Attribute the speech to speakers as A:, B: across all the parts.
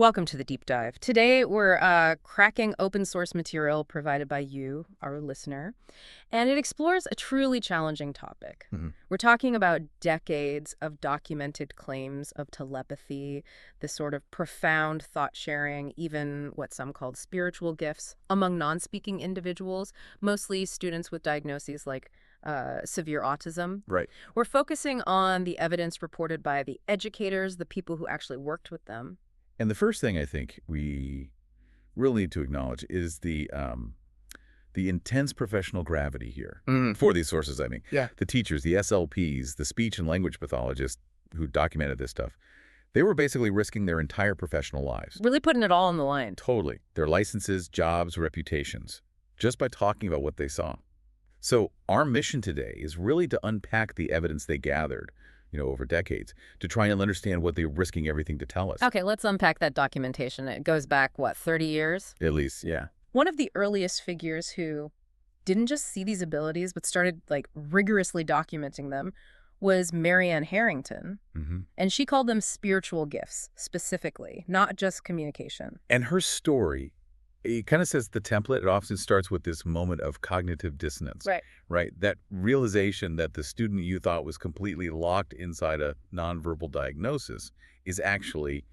A: Welcome to the deep dive. Today we're cracking open source material provided by you, our listener, and it explores a truly challenging topic.
B: Mhm.
A: We're talking about decades of documented claims of telepathy, this sort of profound thought sharing, even what some called spiritual gifts among non-speaking individuals, mostly students with diagnoses like severe autism.
B: Right.
A: We're focusing on the evidence reported by the educators, the people who actually worked with them.
B: And the first thing I think we really need to acknowledge is the intense professional gravity here for these sources. I mean,
C: Yeah.
B: the teachers, the SLPs, the speech and language pathologists who documented this stuff, they were basically risking their entire professional lives.
A: Really putting it all on the line.
B: Totally. Their licenses, jobs, reputations, just by talking about what they saw. So our mission today is really to unpack the evidence they gathered, over decades, to try and understand what they're risking everything to tell us.
A: Okay, let's unpack that documentation. It goes back, what, 30 years?
B: At least, yeah.
A: One of the earliest figures who didn't just see these abilities, but started, rigorously documenting them was Marianne Harrington. And she called them spiritual gifts, specifically, not just communication.
B: And her story, it kind of says the template. It often starts with this moment of cognitive dissonance. Right? That realization that the student you thought was completely locked inside a nonverbal diagnosis is actually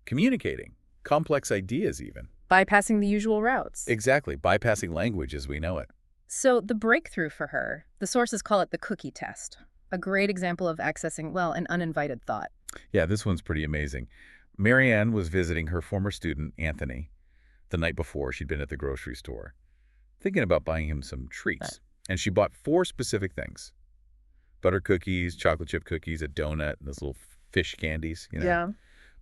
B: communicating complex ideas even.
A: Bypassing the usual routes.
B: Exactly. Bypassing language as we know it.
A: So the breakthrough for her, the sources call it the cookie test, a great example of accessing, well, an uninvited thought.
B: Yeah, this one's pretty amazing. Marianne was visiting her former student, Anthony, the night before. She'd been at the grocery store, thinking about buying him some treats.
A: Right.
B: And she bought 4 specific things: butter cookies, chocolate chip cookies, a donut, and those little fish candies,
A: Yeah.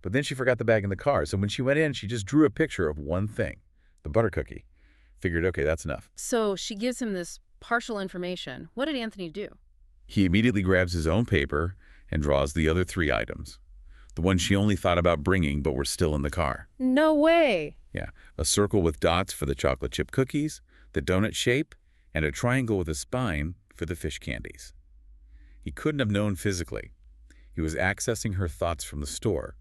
B: But then she forgot the bag in the car. So when she went in, she just drew a picture of one thing, the butter cookie. Figured, okay, that's enough.
A: So she gives him this partial information. What did Anthony do?
B: He immediately grabs his own paper and draws the other 3 items, the ones she only thought about bringing but were still in the car.
A: No way.
B: Yeah, a circle with dots for the chocolate chip cookies, the donut shape, and a triangle with a spine for the fish candies. He couldn't have known physically. He was accessing her thoughts from the store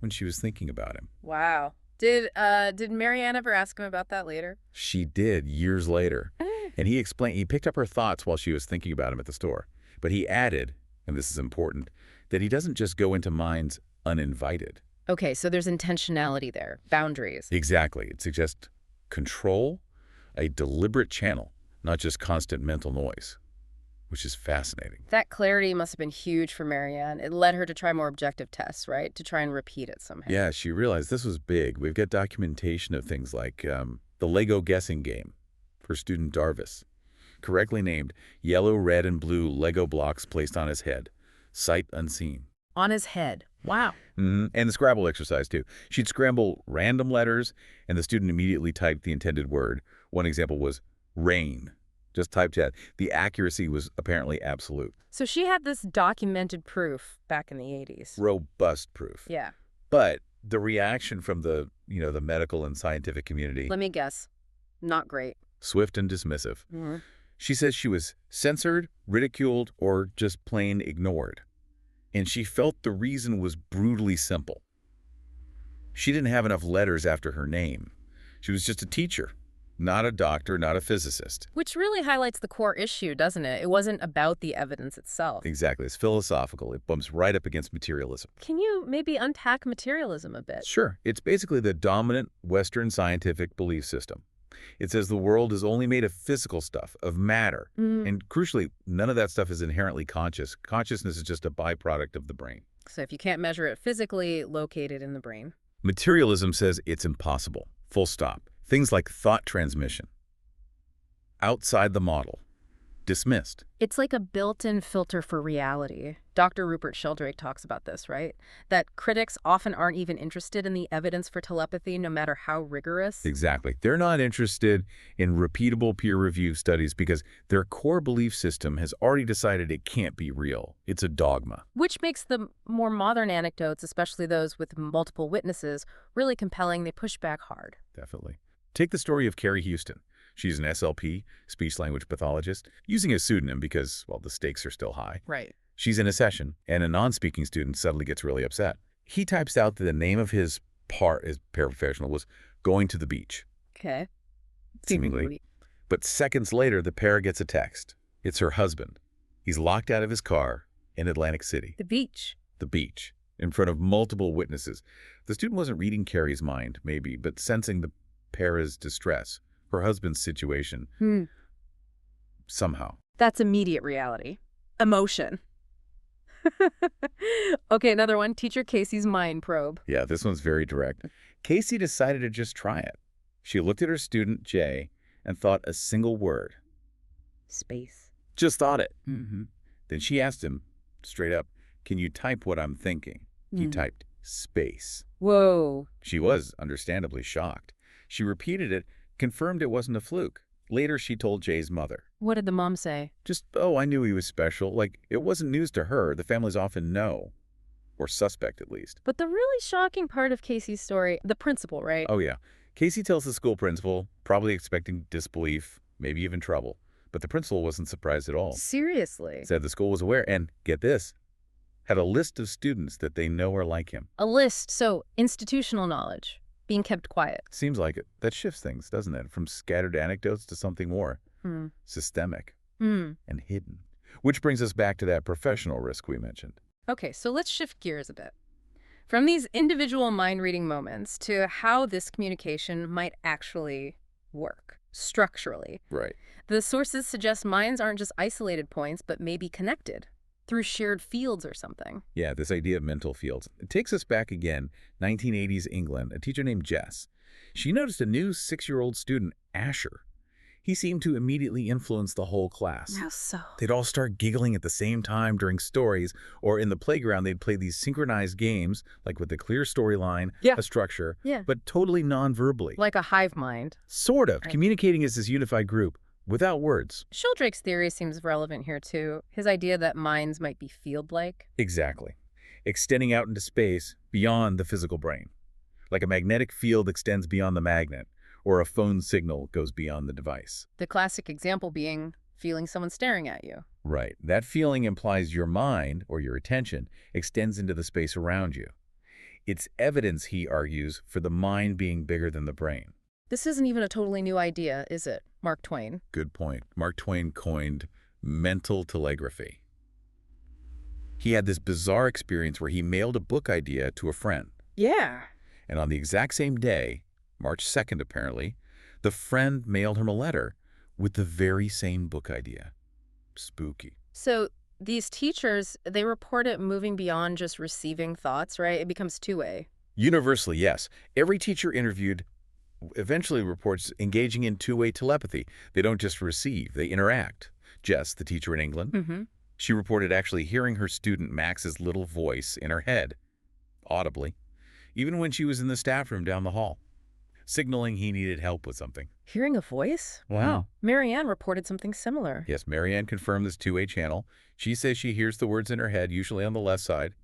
B: when she was thinking about him.
A: Wow. Did Marianne ever ask him about that later?
B: She did years later. And he explained, he picked up her thoughts while she was thinking about him at the store. But he added, and this is important, that he doesn't just go into minds uninvited.
A: Okay, so there's intentionality there, boundaries.
B: Exactly. It suggests control, a deliberate channel, not just constant mental noise, which is fascinating.
A: That clarity must have been huge for Marianne. It led her to try more objective tests, right? To try and repeat it somehow.
B: Yeah, she realized this was big. We've got documentation of things like the Lego guessing game for student Darvis, correctly named yellow, red, and blue Lego blocks placed on his head, sight unseen.
A: On his head. Wow.
B: And the Scrabble exercise, too. She'd scramble random letters, and the student immediately typed the intended word. One example was rain. Just typed that. The accuracy was apparently absolute.
A: So she had this documented proof back in the 80s.
B: Robust proof.
A: Yeah.
B: But the reaction from the medical and scientific community,
A: Let me guess. Not great.
B: swift and dismissive. She says she was censored, ridiculed, or just plain ignored. And she felt the reason was brutally simple. She didn't have enough letters after her name. She was just a teacher, not a doctor, not a physicist.
A: Which really highlights the core issue, doesn't it? It wasn't about the evidence itself.
B: Exactly. It's philosophical. It bumps right up against materialism.
A: Can you maybe unpack materialism a bit?
B: Sure. It's basically the dominant Western scientific belief system. It says the world is only made of physical stuff, of matter. And crucially, none of that stuff is inherently conscious. Consciousness is just a byproduct of the brain.
A: So if you can't measure it physically, locate it in the brain.
B: Materialism says it's impossible. Full stop. Things like thought transmission, outside the model, dismissed.
A: It's like a built-in filter for reality. Dr. Rupert Sheldrake talks about this, right? That critics often aren't even interested in the evidence for telepathy, no matter how rigorous.
B: Exactly. They're not interested in repeatable peer-reviewed studies because their core belief system has already decided it can't be real. It's a dogma.
A: Which makes the more modern anecdotes, especially those with multiple witnesses, really compelling. They push back hard.
B: Definitely. Take the story of Carrie Houston. She's an SLP, speech-language pathologist, using a pseudonym because, well, the stakes are still high.
A: Right.
B: She's in a session, and a non-speaking student suddenly gets really upset. He types out the name of his is paraprofessional, was going to the beach,
A: Okay.
B: seemingly. But seconds later, the pair gets a text. It's her husband. He's locked out of his car in Atlantic City,
A: The beach.
B: the beach, in front of multiple witnesses. The student wasn't reading Carrie's mind, maybe, but sensing the pair's distress, her husband's situation, somehow.
A: That's immediate reality. Emotion. Okay, another one. Teacher Casey's mind probe.
B: Yeah, this one's very direct. Casey decided to just try it. She looked at her student, Jay, and thought a single word.
A: Space.
B: Just thought it. Then she asked him, straight up, "Can you type what I'm thinking?" He typed, "space."
A: Whoa.
B: She was understandably shocked. She repeated it, confirmed it wasn't a fluke. Later, she told Jay's mother.
A: What did the mom say?
B: Just, "Oh, I knew he was special." Like, it wasn't news to her. The families often know. Or suspect, at least.
A: But the really shocking part of Casey's story, the principal, right?
B: Oh, yeah. Casey tells the school principal, probably expecting disbelief, maybe even trouble. But the principal wasn't surprised at all.
A: Seriously.
B: Said the school was aware and, get this, had a list of students that they know are like him.
A: A list, so institutional knowledge, being kept quiet.
B: Seems like it. That shifts things, doesn't it? From scattered anecdotes to something more systemic and hidden. Which brings us back to that professional risk we mentioned.
A: Okay, so let's shift gears a bit. From these individual mind-reading moments to how this communication might actually work, structurally.
B: Right.
A: The sources suggest minds aren't just isolated points, but maybe connected through shared fields or something.
B: Yeah, this idea of mental fields. It takes us back again, 1980s England, a teacher named Jess. She noticed a new 6-year-old student, Asher. He seemed to immediately influence the whole class.
A: How so?
B: They'd all start giggling at the same time during stories, or in the playground they'd play these synchronized games, like with a clear storyline, a structure, but totally non-verbally.
A: Like a hive mind.
B: Sort of,
A: Right.
B: communicating as this unified group, without words.
A: Sheldrake's theory seems relevant here too. His idea that minds might be field-like.
B: Exactly. Extending out into space beyond the physical brain. Like a magnetic field extends beyond the magnet, or a phone signal goes beyond the device.
A: The classic example being feeling someone staring at you.
B: Right. That feeling implies your mind, or your attention, extends into the space around you. It's evidence, he argues, for the mind being bigger than the brain.
A: This isn't even a totally new idea, is it, Mark Twain?
B: Good point. Mark Twain coined mental telegraphy. He had this bizarre experience where he mailed a book idea to a friend.
A: Yeah.
B: And on the exact same day, March 2nd apparently, the friend mailed him a letter with the very same book idea. Spooky.
A: So these teachers, they report it moving beyond just receiving thoughts, right? It becomes two-way.
B: Universally, yes. Every teacher interviewed eventually reports engaging in two-way telepathy. They don't just receive, they interact. Jess, the teacher in England, she reported actually hearing her student Max's little voice in her head, audibly, even when she was in the staff room down the hall, signaling he needed help with something.
A: Hearing a voice?
B: Wow.
A: Marianne reported something similar.
B: Yes, Marianne confirmed this two-way channel. She says she hears the words in her head, usually on the left side,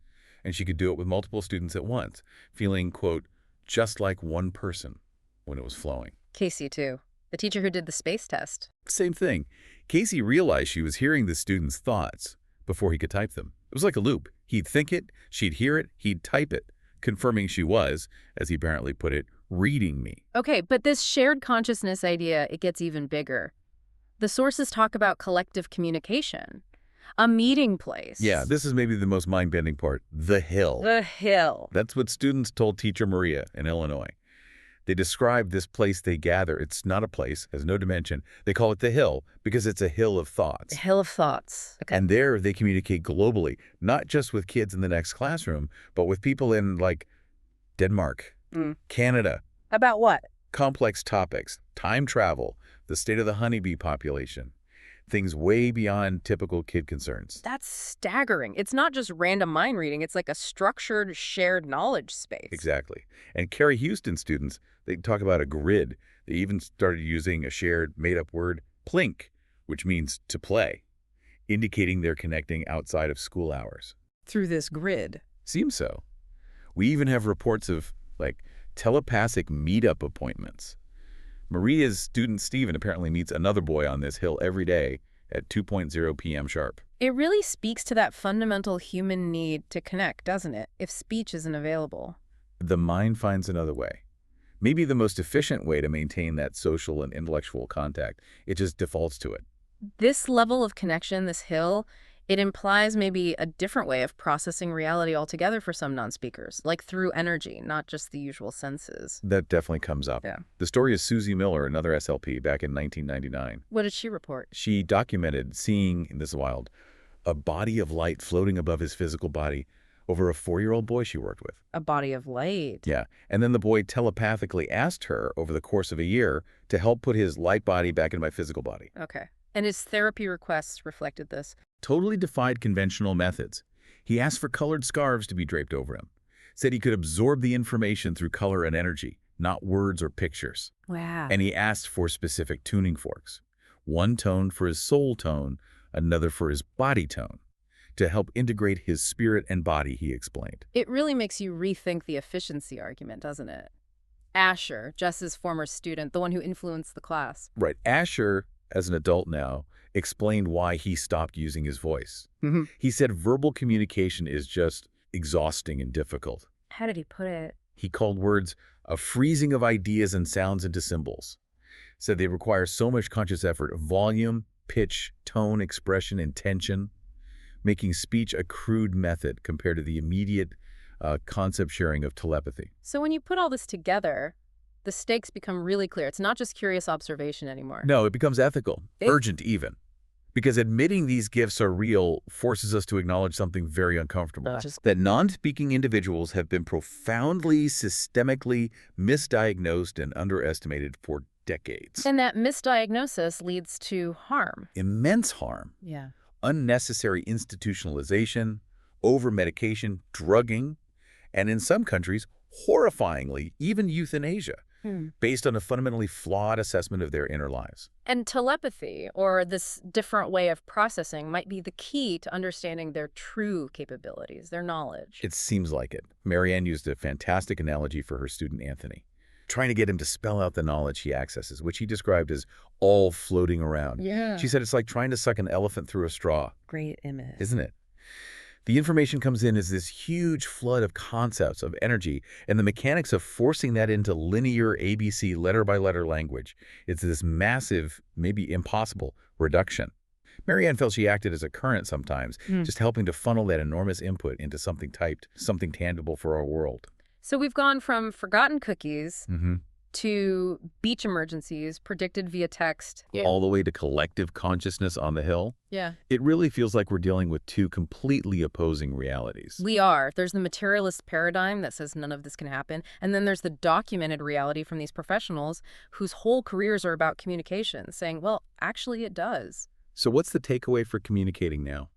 B: and she could do it with multiple students at once, feeling, quote, just like one person when it was flowing.
A: Casey, too. The teacher who did the space test.
B: Same thing. Casey realized she was hearing the student's thoughts before he could type them. It was like a loop. He'd think it, she'd hear it, he'd type it, confirming she was, as he apparently put it, reading me.
A: Okay, but this shared consciousness idea, it gets even bigger. The sources talk about collective communication, a meeting place.
B: Yeah, this is maybe the most mind-bending part. The Hill.
A: The Hill.
B: That's what students told teacher Maria in Illinois. They describe this place they gather. It's not a place, has no dimension. They call it the Hill because it's a hill of thoughts.
A: The Hill of Thoughts. Okay.
B: And there they communicate globally, not just with kids in the next classroom, but with people in, like, Denmark, Canada.
A: About what?
B: Complex topics, time travel, the state of the honeybee population, things way beyond typical kid concerns.
A: That's staggering. It's not just random mind reading. It's like a structured, shared knowledge space.
B: Exactly. And Carrie Houston students, they talk about a grid. They even started using a shared made-up word, plink, which means to play, indicating they're connecting outside of school hours.
A: Through this grid.
B: Seems so. We even have reports of, like, telepathic meetup appointments. Maria's student Stephen apparently meets another boy on this hill every day at 2:00 p.m. sharp.
A: It really speaks to that fundamental human need to connect, doesn't it, if speech isn't available?
B: The mind finds another way. Maybe the most efficient way to maintain that social and intellectual contact. It just defaults to it.
A: This level of connection, this hill, it implies maybe a different way of processing reality altogether for some non-speakers, like through energy, not just the usual senses.
B: That definitely comes up.
A: Yeah.
B: The story is Susie Miller, another SLP, back in 1999.
A: What did she report?
B: She documented seeing, and this is wild, a body of light floating above his physical body over a 4-year-old boy she worked with.
A: A body of light.
B: Yeah, and then the boy telepathically asked her over the course of a year to help put his light body back in my physical body.
A: Okay. And his therapy requests reflected this.
B: Totally defied conventional methods. He asked for colored scarves to be draped over him. Said he could absorb the information through color and energy, not words or pictures.
A: Wow.
B: And he asked for specific tuning forks. One tone for his soul tone, another for his body tone, to help integrate his spirit and body, he explained.
A: It really makes you rethink the efficiency argument, doesn't it? Asher, Jess's former student, the one who influenced the class.
B: Right. Asher, as an adult now, explained why he stopped using his voice. He said verbal communication is just exhausting and difficult.
A: How did he put it?
B: He called words a freezing of ideas and sounds into symbols. Said they require so much conscious effort, volume, pitch, tone, expression, intention, making speech a crude method compared to the immediate concept sharing of telepathy.
A: So when you put all this together, the stakes become really clear. It's not just curious observation anymore.
B: No, it becomes ethical, urgent even. Because admitting these gifts are real forces us to acknowledge something very uncomfortable. That non-speaking individuals have been profoundly, systemically misdiagnosed and underestimated for decades.
A: And that misdiagnosis leads to harm.
B: Immense harm.
A: Yeah.
B: Unnecessary institutionalization, over-medication, drugging, and in some countries, horrifyingly, even euthanasia, based on a fundamentally flawed assessment of their inner lives.
A: And telepathy, or this different way of processing, might be the key to understanding their true capabilities, their knowledge.
B: It seems like it. Marianne used a fantastic analogy for her student Anthony, trying to get him to spell out the knowledge he accesses, which he described as all floating around.
A: Yeah.
B: She said it's like trying to suck an elephant through a straw.
A: Great image.
B: Isn't it? The information comes in as this huge flood of concepts, of energy, and the mechanics of forcing that into linear ABC letter-by-letter language. It's this massive, maybe impossible, reduction. Marianne felt she acted as a current sometimes, just helping to funnel that enormous input into something typed, something tangible for our world.
A: So we've gone from forgotten cookies to beach emergencies predicted via text.
B: All the way to collective consciousness on the Hill.
A: Yeah.
B: It really feels like we're dealing with two completely opposing realities.
A: We are. There's the materialist paradigm that says none of this can happen. And then there's the documented reality from these professionals whose whole careers are about communication, saying, well, actually it does.
B: So what's the takeaway for communicating now?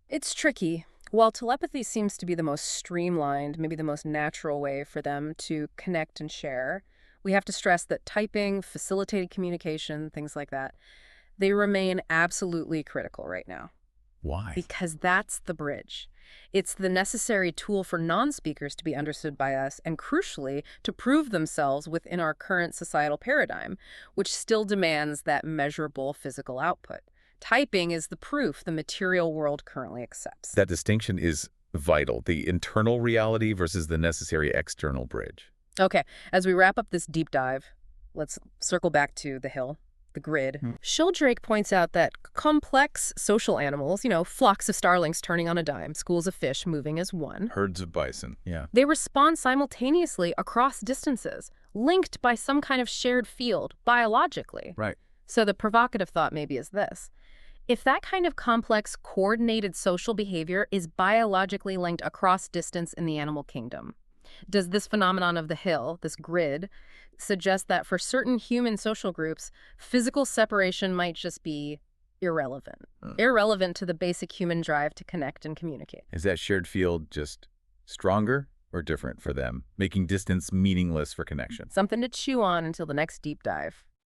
A: It's tricky. While telepathy seems to be the most streamlined, maybe the most natural way for them to connect and share, we have to stress that typing, facilitated communication, things like that, they remain absolutely critical right now.
B: Why?
A: Because that's the bridge. It's the necessary tool for non-speakers to be understood by us and, crucially, to prove themselves within our current societal paradigm, which still demands that measurable physical output. Typing is the proof the material world currently accepts.
B: That distinction is vital, the internal reality versus the necessary external bridge.
A: Okay, as we wrap up this deep dive, let's circle back to the Hill, the grid. Sheldrake points out that complex social animals, flocks of starlings turning on a dime, schools of fish moving as one,
B: Herds of bison, yeah.
A: they respond simultaneously across distances, linked by some kind of shared field, biologically.
B: Right.
A: So the provocative thought maybe is this. If that kind of complex, coordinated social behavior is biologically linked across distance in the animal kingdom, does this phenomenon of the Hill, this grid, suggest that for certain human social groups, physical separation might just be irrelevant? Irrelevant to the basic human drive to connect and communicate.
B: Is that shared field just stronger or different for them, making distance meaningless for connection?
A: Something to chew on until the next deep dive.